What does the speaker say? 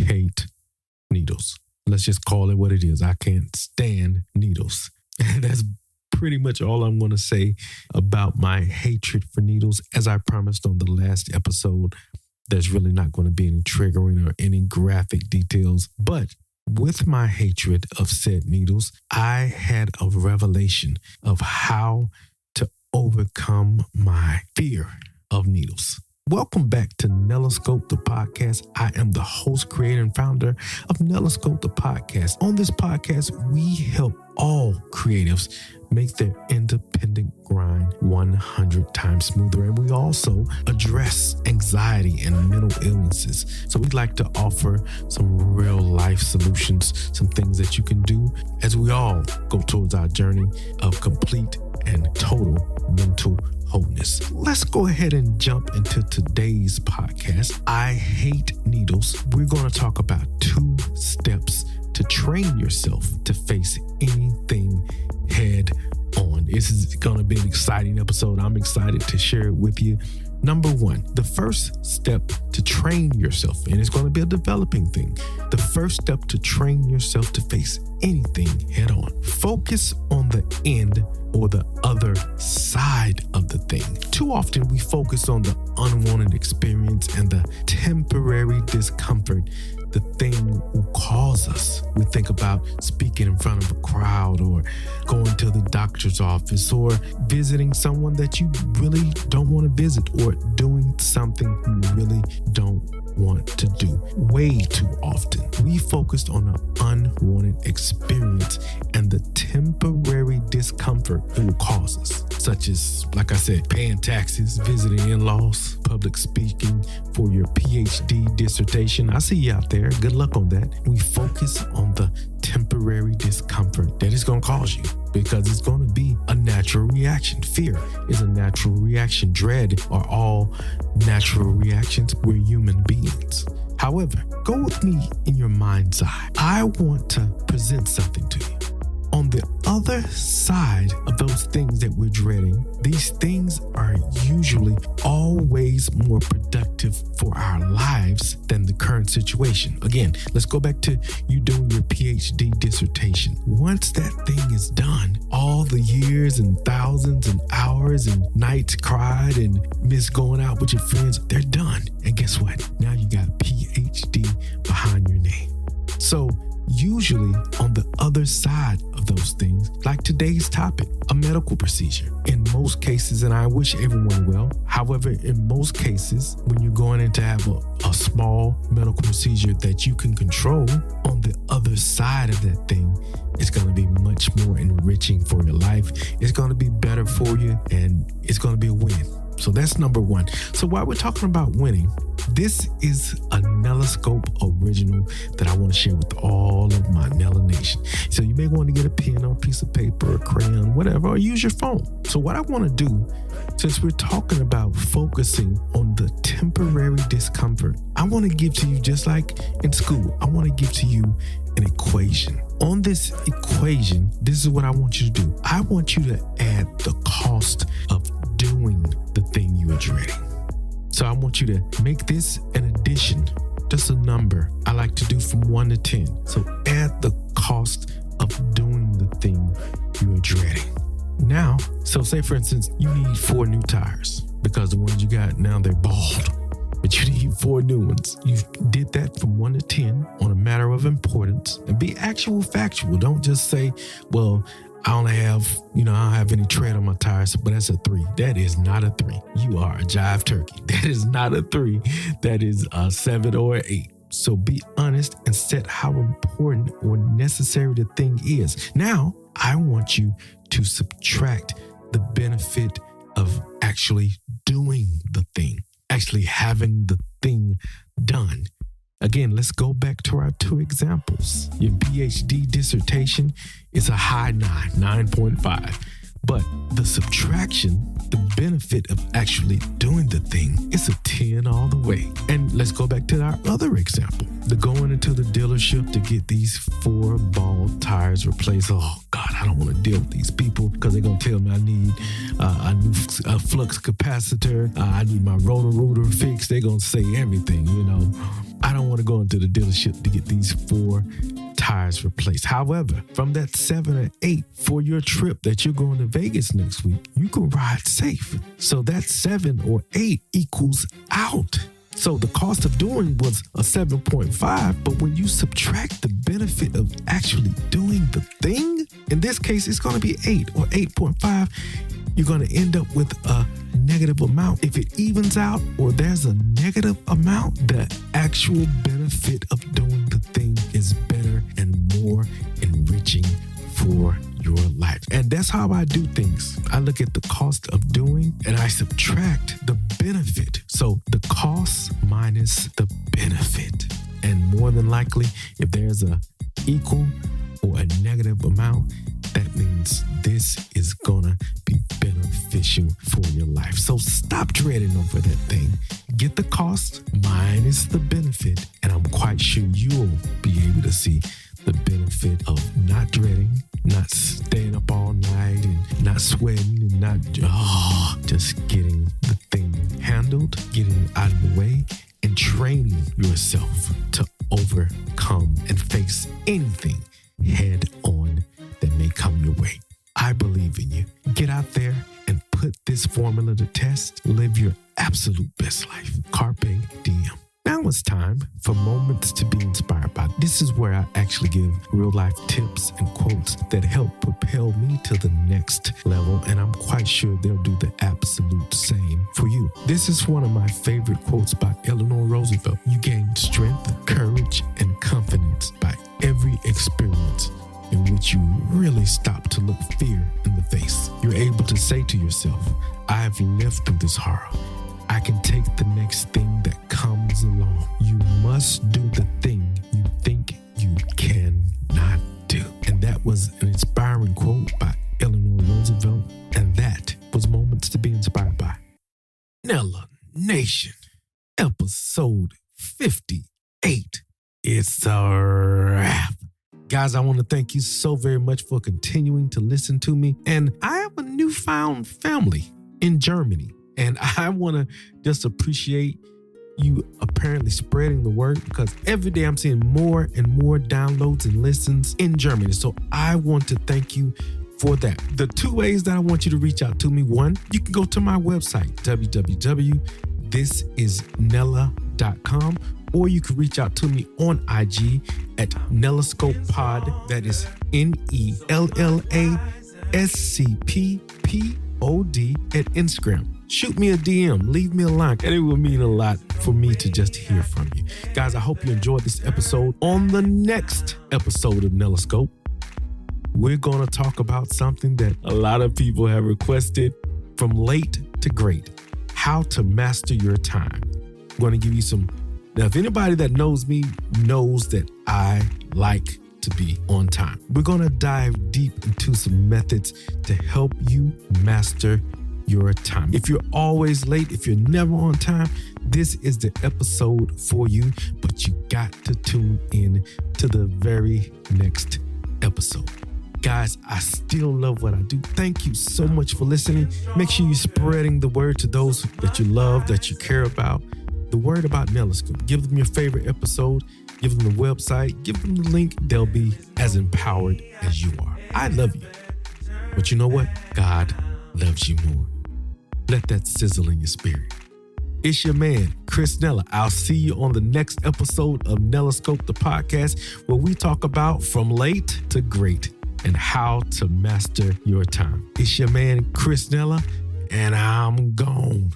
hate needles. Let's just call it what it is. I can't stand needles. And that's pretty much all I'm going to say about my hatred for needles. As I promised on the last episode, there's really not going to be any triggering or any graphic details. But with my hatred of said needles, I had a revelation of how to overcome my fear of needles. Welcome back to Neloscope, the podcast. I am the host, creator, and founder of Neloscope, the podcast. On this podcast, we help all creatives make their independent grind 100 times smoother. And we also address anxiety and mental illnesses. So we'd like to offer some real life solutions, some things that you can do as we all go towards our journey of complete and total mental wholeness. Let's go ahead and jump into today's podcast. I hate needles. We're going to talk about 2 steps to train yourself to face anything head on. This is going to be an exciting episode. I'm excited to share it with you. Number 1, the first step to train yourself, and it's going to be a developing thing. The first step to train yourself to face anything head on. Focus on the end or the other side of the thing. Too often we focus on the unwanted experience and the temporary discomfort the thing will cause us. We think about speaking in front of a crowd or going to the doctor's office or visiting someone that you really don't want to visit or doing something you really don't want to do. Way too often, we focused on the unwanted experience and the temporary discomfort it will cause us, such as, like I said, paying taxes, visiting in-laws, public speaking for your PhD dissertation. I see you out there. Good luck on that. We focus on the temporary discomfort that it's going to cause you because it's going to be a natural reaction. Fear is a natural reaction. Dread are all natural reactions. We're human beings. However, go with me in your mind's eye. I want to present something to you. On the other side of those things that we're dreading, these things are usually always more productive for our lives than the current situation. Again, let's go back to you doing your PhD dissertation. Once that thing is done, all the years and thousands and hours and nights cried and miss going out with your friends, they're done. And guess what? Now you got PhD behind your name. So usually on the other side of those things, like today's topic, a medical procedure. In most cases, and I wish everyone well, however, in most cases, when you're going in to have a small medical procedure that you can control, on the other side of that thing, it's going to be much more enriching for your life. It's going to be better for you, and it's going to be a win. So that's number 1. So while we're talking about winning, this is a Neloscope original that I want to share with all of my Nella Nation. So you may want to get a pen or a piece of paper, a crayon, whatever, or use your phone. So what I want to do, since we're talking about focusing on the temporary discomfort, I want to give to you, just like in school, I want to give to you an equation. On this equation, this is what I want you to do. I want you to add the cost of doing the thing you are dreading. So I want you to make this an addition, just a number I like to do from 1 to 10. So add the cost of doing the thing you are dreading. Now, so say for instance, you need 4 new tires because the ones you got now, they're bald. But you need 4 new ones. You did that from 1 to 10 on a matter of importance, and be actual factual. Don't just say, well, I don't have any tread on my tires, but that's a 3. That is not a 3. You are a jive turkey. That is not a 3. That is a 7 or an 8. So be honest and set how important or necessary the thing is. Now, I want you to subtract the benefit of actually doing the thing, actually having the thing done. Again, let's go back to our 2 examples. Your PhD dissertation is a high 9.5. But the subtraction, the benefit of actually doing the thing, is a 10 all the way. And let's go back to our other example. The going into the dealership to get these 4 bald tires replaced. Oh God, I don't want to deal with these people because they're going to tell me I need a new flux capacitor. I need my rotor fixed. They're going to say everything, I don't want to go into the dealership to get these 4 tires replaced. However, from that 7 or 8 for your trip that you're going to Vegas next week, you can ride safe. So that 7 or 8 equals out. So the cost of doing was a 7.5, but when you subtract the benefit of actually doing the thing, in this case, it's going to be 8 or 8.5. You're going to end up with a negative amount. If it evens out or there's a negative amount, the actual benefit of doing the thing is better and more enriching for your life. And that's how I do things. I look at the cost of doing and I subtract the benefit. So the cost minus the benefit. And more than likely, if there's a equal or a negative amount, that means this is gonna be beneficial for your life. So stop dreading over that thing. Get the cost minus the benefit, and I'm quite sure you'll be able to see the benefit of not dreading, not staying up all night and not sweating and not just getting the thing handled, getting it out of the way, and training yourself to overcome and face anything head on that may come your way. I believe in you. Get out there and put this formula to test. Live your absolute best life. Carpe diem. Now it's time for moments to be inspired by. This is where I actually give real life tips and quotes that help propel me to the next level, and I'm quite sure they'll do the absolute same for you. This is one of my favorite quotes by Eleanor Roosevelt. You gain strength, courage, and confidence by every experience in which you really stop to look fear in the face. You're able to say to yourself, I've lived through this horror. I can take the next thing that comes along. You must do the thing you think you cannot do. And that was an inspiring quote by Eleanor Roosevelt. And that was Moments to be Inspired by. Nella Nation, episode 58. It's a wrap. Guys, I want to thank you so very much for continuing to listen to me. And I have a newfound family in Germany. And I want to just appreciate you apparently spreading the word, because every day I'm seeing more and more downloads and listens in Germany. So I want to thank you for that. The 2 ways that I want you to reach out to me. 1, you can go to my website, www.thisisnella.com, or you can reach out to me on IG at NellaScopePod. That is NellaScppod at Instagram. Shoot me a DM, leave me a like, and it will mean a lot for me to just hear from you. Guys, I hope you enjoyed this episode. On the next episode of NellaScope, we're going to talk about something that a lot of people have requested, from late to great: how to master your time. I'm going to give you some. Now, if anybody that knows me knows that I like to be on time. We're going to dive deep into some methods to help you master your time. If you're always late, if you're never on time, this is the episode for you, but you got to tune in to the very next episode. Guys, I still love what I do. Thank you so much for listening. Make sure you're spreading the word to those that you love, that you care about. The word about NellaScope. Give them your favorite episode. Give them the website. Give them the link. They'll be as empowered as you are. I love you. But you know what? God loves you more. Let that sizzle in your spirit. It's your man, Chris Nella. I'll see you on the next episode of NellaScope, the podcast, where we talk about from late to great and how to master your time. It's your man, Chris Nella, and I'm gone.